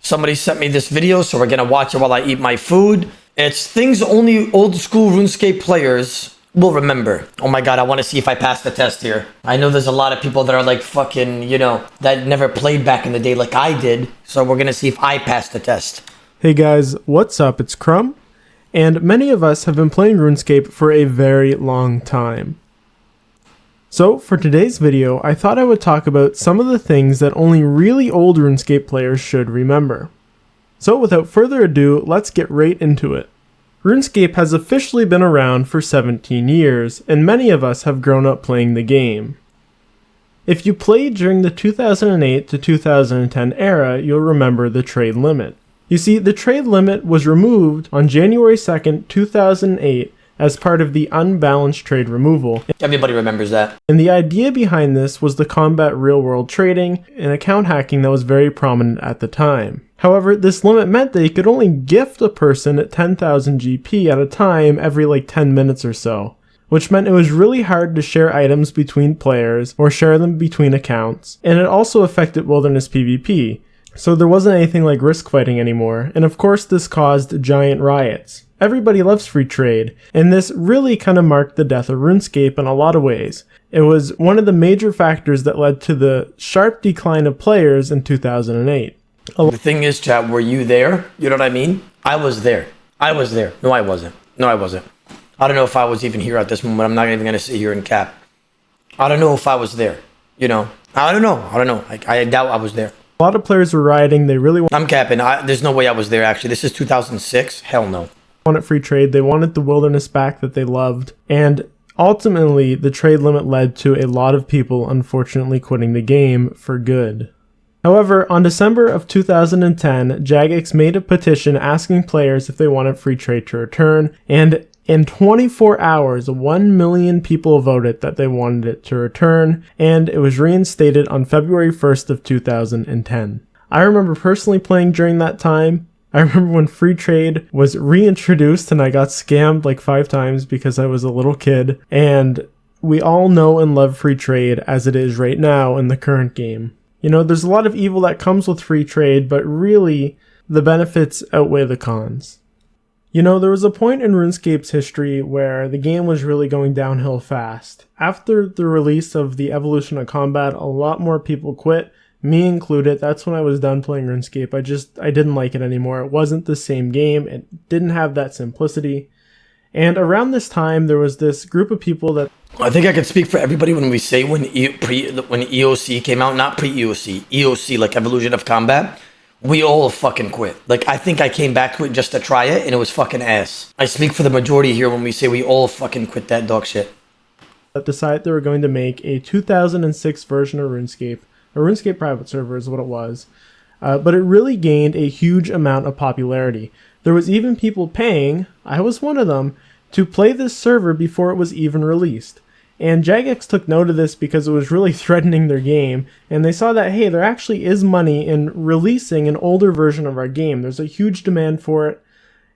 Somebody sent me this video, so we're gonna watch it while I eat my food. It's things only old school RuneScape players will remember. Oh my god, I want to see if I pass the test here. I know there's a lot of people that are like fucking, you know, that never played back in the day like I did. So we're gonna see if I pass the test. Hey guys, what's up? It's Crumb, and many of us have been playing RuneScape for a very long time. So for today's video, I thought I would talk about some of the things that only really old RuneScape players should remember. So without further ado, let's get right into it. RuneScape has officially been around for 17 years, and many of us have grown up playing the game. If you played during the 2008 to 2010 era, you'll remember the trade limit. You see, the trade limit was removed on January 2nd, 2008 as part of the unbalanced trade removal. Everybody remembers that. And the idea behind this was the combat real-world trading and account hacking that was very prominent at the time. However, this limit meant that you could only gift a person at 10,000 GP at a time every like 10 minutes or so, which meant it was really hard to share items between players or share them between accounts, and it also affected wilderness PvP. So there wasn't anything like risk fighting anymore, and of course this caused giant riots. Everybody loves free trade, and this really kind of marked the death of RuneScape in a lot of ways. It was one of the major factors that led to the sharp decline of players in 2008. The thing is, chat, were you there? You know what I mean? I was there. I was there. No, I wasn't. No, I wasn't. I don't know if I was even here at this moment. I'm not even going to sit here and cap. I don't know if I was there. You know? I don't know. I doubt I was there. A lot of players were rioting. They really I'm capping. There's no way I was there, actually. This is 2006. Hell no. Wanted free trade. They wanted the wilderness back that they loved. And ultimately, the trade limit led to a lot of people unfortunately quitting the game for good. However, on December of 2010, Jagex made a petition asking players if they wanted free trade to return, and in 24 hours, 1 million people voted that they wanted it to return, and it was reinstated on February 1st of 2010. I remember personally playing during that time. I remember when free trade was reintroduced and I got scammed like 5 times because I was a little kid, and we all know and love free trade as it is right now in the current game. You know, there's a lot of evil that comes with free trade, but really, the benefits outweigh the cons. You know, there was a point in RuneScape's history where the game was really going downhill fast. After the release of the Evolution of Combat, a lot more people quit, me included. That's when I was done playing RuneScape. I didn't like it anymore. It wasn't the same game. It didn't have that simplicity. And around this time, there was this group of people that... I think I can speak for everybody when we say when EOC came out, not pre-EOC, EOC, like Evolution of Combat, we all fucking quit. Like, I think I came back to it just to try it, and it was fucking ass. I speak for the majority here when we say we all fucking quit that dog shit. That decided they were going to make a 2006 version of RuneScape. A RuneScape private server is what it was. But it really gained a huge amount of popularity. There was even people paying, I was one of them, to play this server before it was even released. And Jagex took note of this because it was really threatening their game, and they saw that, hey, there actually is money in releasing an older version of our game. There's a huge demand for it,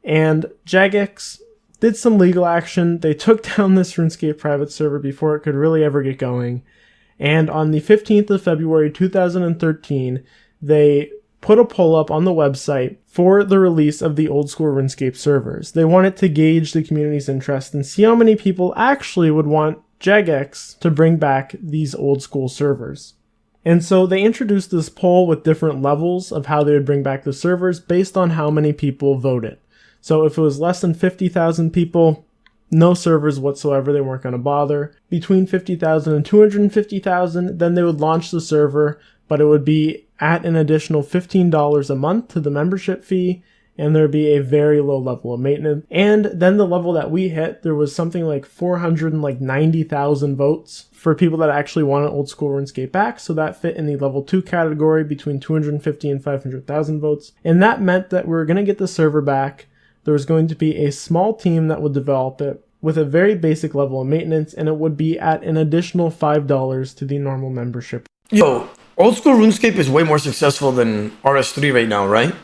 and Jagex did some legal action. They took down this RuneScape private server before it could really ever get going, and on the 15th of February 2013, they put a poll up on the website for the release of the old school RuneScape servers. They wanted to gauge the community's interest and see how many people actually would want Jagex to bring back these old school servers. And so they introduced this poll with different levels of how they would bring back the servers based on how many people voted. So if it was less than 50,000 people, no servers whatsoever, they weren't going to bother. Between 50,000 and 250,000, then they would launch the server, but it would be at an additional $15 a month to the membership fee, and there'd be a very low level of maintenance. And then the level that we hit, there was something like 490,000 votes for people that actually wanted old school RuneScape back, so that fit in the level 2 category between 250 and 500,000 votes. And that meant that we were going to get the server back. There was going to be a small team that would develop it with a very basic level of maintenance, and it would be at an additional $5 to the normal membership. Yo, old school RuneScape is way more successful than RS3 right now, right?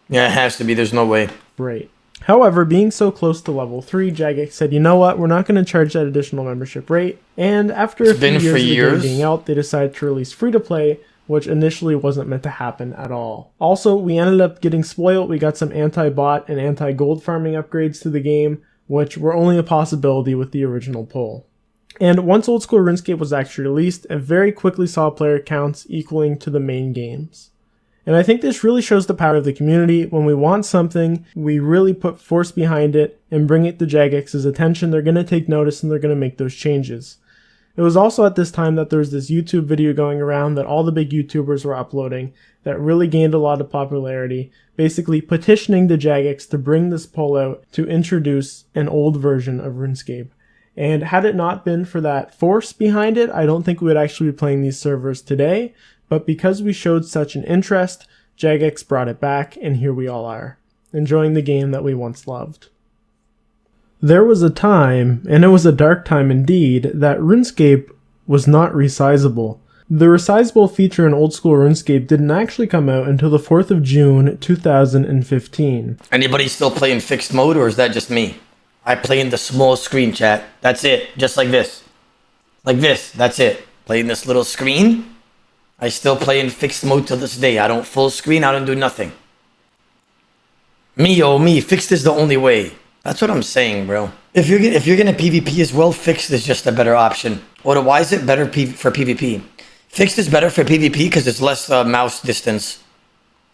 Yeah, it has to be. There's no way. Right. However, being so close to level 3, Jagex said, you know what, we're not going to charge that additional membership rate. And after a few years of the game being out, they decided to release free-to-play which initially wasn't meant to happen at all. Also, we ended up getting spoiled. We got some anti-bot and anti-gold farming upgrades to the game, which were only a possibility with the original pull. And once Old School RuneScape was actually released, it very quickly saw player counts equaling to the main games. And I think this really shows the power of the community. When we want something, we really put force behind it and bring it to Jagex's attention. They're going to take notice and they're going to make those changes. It was also at this time that there was this YouTube video going around that all the big YouTubers were uploading that really gained a lot of popularity, basically petitioning the Jagex to bring this poll out to introduce an old version of RuneScape. And had it not been for that force behind it, I don't think we would actually be playing these servers today. But because we showed such an interest, Jagex brought it back, and here we all are, enjoying the game that we once loved. There was a time, and it was a dark time indeed, that RuneScape was not resizable. The Resizable feature in Old School RuneScape didn't actually come out until the 4th of June, 2015. Anybody still playing fixed mode, or is that just me? I play in the small screen, chat. That's it. Just like this. Like this. That's it. Playing this little screen. I still play in fixed mode to this day. I don't full screen. I don't do nothing. Me, oh me. Fixed is the only way. That's what I'm saying, bro. If you're gonna PvP as well, fixed is just a better option. Or why is it better for PvP? Fixed is better for PvP because it's less mouse distance.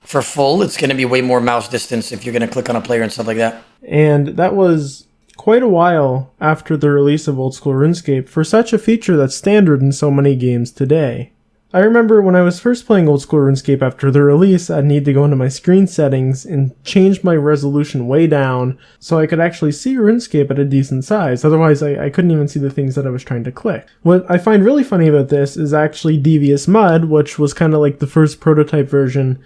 For full, it's gonna be way more mouse distance if you're gonna click on a player and stuff like that. And that was quite a while after the release of Old School RuneScape for such a feature that's standard in so many games today. I remember when I was first playing Old School RuneScape after the release, I'd need to go into my screen settings and change my resolution way down so I could actually see RuneScape at a decent size. Otherwise, I couldn't even see the things that I was trying to click. What I find really funny about this is actually Devious Mud, which was kind of like the first prototype version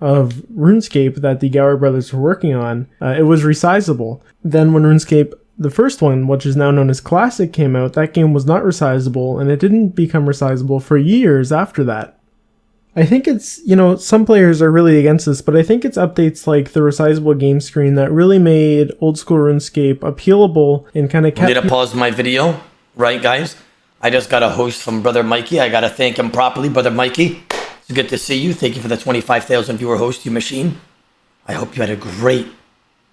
of RuneScape that the Gower brothers were working on. It was resizable. Then when RuneScape, the first one, which is now known as Classic, came out, that game was not resizable, and it didn't become resizable for years after that. I think it's, some players are really against this, but I think it's updates like the resizable game screen that really made Old School RuneScape appealable and kind of kept... I need to pause my video, right, guys? I just got a host from Brother Mikey. I got to thank him properly. Brother Mikey, it's good to see you. Thank you for the 25,000 viewer host, you machine. I hope you had a great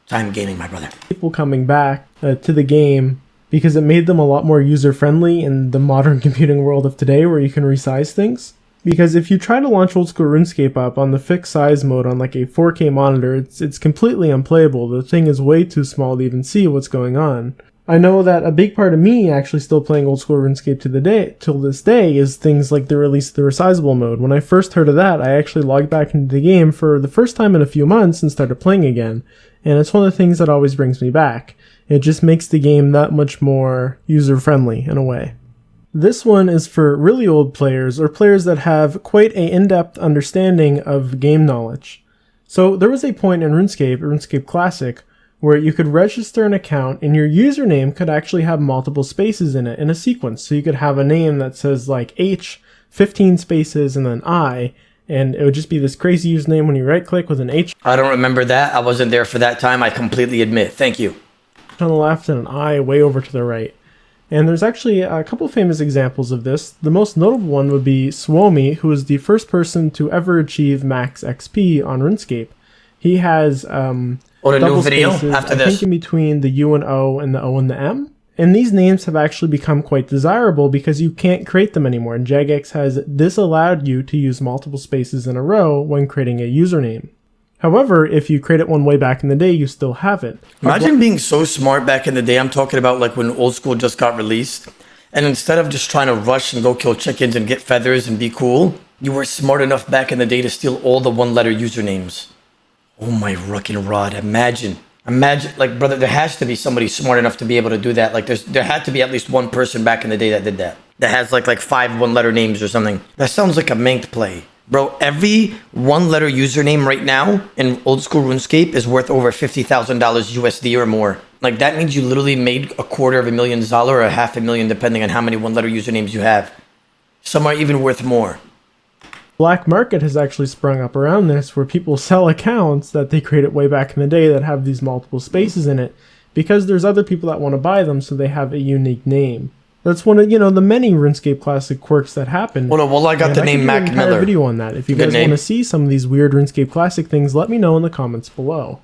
time gaming, my brother. People coming back to the game because it made them a lot more user-friendly in the modern computing world of today where you can resize things. Because if you try to launch Old School RuneScape up on the fixed size mode on like a 4K monitor, it's completely unplayable. The thing is way too small to even see what's going on. I know that a big part of me actually still playing Old School RuneScape till this day is things like the release of the Resizable mode. When I first heard of that, I actually logged back into the game for the first time in a few months and started playing again. And it's one of the things that always brings me back. It just makes the game that much more user-friendly in a way. This one is for really old players or players that have quite an in-depth understanding of game knowledge. So there was a point in RuneScape Classic, where you could register an account and your username could actually have multiple spaces in it in a sequence. So you could have a name that says like H, 15 spaces, and then I, and it would just be this crazy username when you right click with an H. I don't remember that. I wasn't there for that time. I completely admit. Thank you. On the left and an I way over to the right. And there's actually a couple famous examples of this. The most notable one would be Suomi, who was the first person to ever achieve max XP on RuneScape. He has a new video spaces, after I think in between the U and O and the O and the M. And these names have actually become quite desirable because you can't create them anymore. And Jagex has disallowed you to use multiple spaces in a row when creating a username. However, if you create it one way back in the day, you still have it. Imagine being so smart back in the day. I'm talking about like when Old School just got released. And instead of just trying to rush and go kill chickens and get feathers and be cool, you were smart enough back in the day to steal all the one-letter usernames. Oh my ruckin' rod. Imagine, like, brother, there has to be somebody smart enough to be able to do that. Like, there had to be at least one person back in the day that did that. That has like 5 one-letter names or something. That sounds like a manked play. Bro, every one-letter username right now in Old School RuneScape is worth over $50,000 USD or more. Like, that means you literally made $250,000 or $500,000 depending on how many one-letter usernames you have. Some are even worth more. Black market has actually sprung up around this where people sell accounts that they created way back in the day that have these multiple spaces in it because there's other people that want to buy them so they have a unique name. That's one of, the many RuneScape Classic quirks that happen. Well, I got the name Mac Miller. Miller. Video on that. If you guys want to see some of these weird RuneScape Classic things, let me know in the comments below.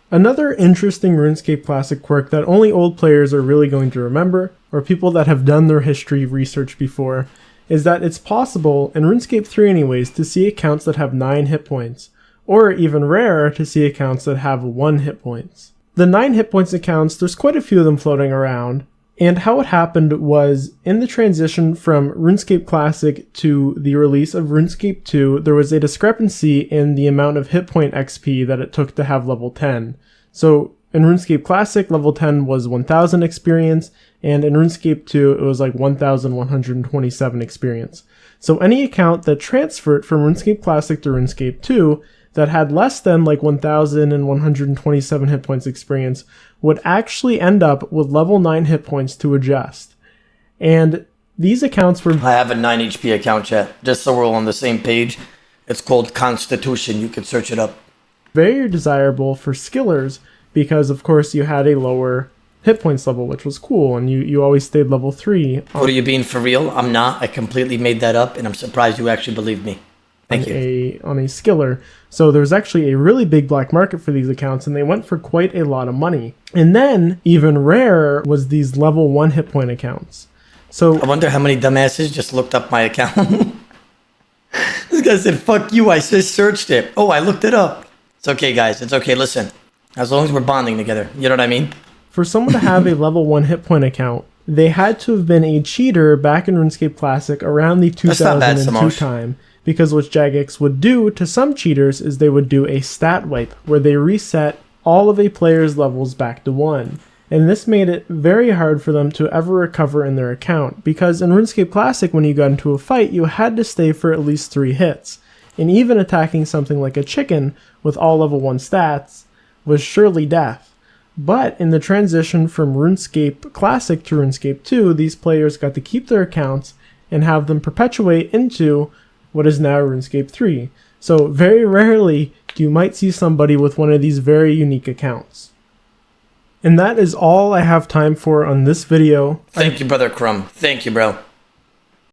Another interesting RuneScape Classic quirk that only old players are really going to remember, or people that have done their history research before, is that it's possible, in RuneScape 3 anyways, to see accounts that have 9 hit points, or even rarer to see accounts that have 1 hit points. The 9 hit points accounts, there's quite a few of them floating around, and how it happened was, in the transition from RuneScape Classic to the release of RuneScape 2, there was a discrepancy in the amount of hit point XP that it took to have level 10. So, in RuneScape Classic, level 10 was 1000 experience, and in RuneScape 2, it was like 1127 experience. So any account that transferred from RuneScape Classic to RuneScape 2 that had less than like 1127 hit points experience would actually end up with level 9 hit points to adjust. And these accounts were... I have a 9 HP account, chat, just so we're all on the same page. It's called Constitution. You can search it up. Very desirable for skillers because, of course, you had a lower hit points level, which was cool, and you always stayed level 3. What, are you being for real? I'm not. I completely made that up, and I'm surprised you actually believe me. Thank you. On a skiller. So there's actually a really big black market for these accounts, and they went for quite a lot of money. And then, even rarer, was these level 1 hit point accounts. So I wonder how many dumbasses just looked up my account. This guy said, fuck you, I just searched it. Oh, I looked it up. It's okay, guys. It's okay. Listen, as long as we're bonding together. You know what I mean? For someone to have a level 1 hit point account, they had to have been a cheater back in RuneScape Classic around the 2002 time. Because what Jagex would do to some cheaters is they would do a stat wipe, where they reset all of a player's levels back to 1. And this made it very hard for them to ever recover in their account, because in RuneScape Classic, when you got into a fight, you had to stay for at least 3 hits. And even attacking something like a chicken with all level 1 stats was surely death. But in the transition from RuneScape Classic to RuneScape 2, these players got to keep their accounts and have them perpetuate into what is now RuneScape 3. So very rarely you might see somebody with one of these very unique accounts. And that is all I have time for on this video. Thank you, Brother Crumb. Thank you, bro.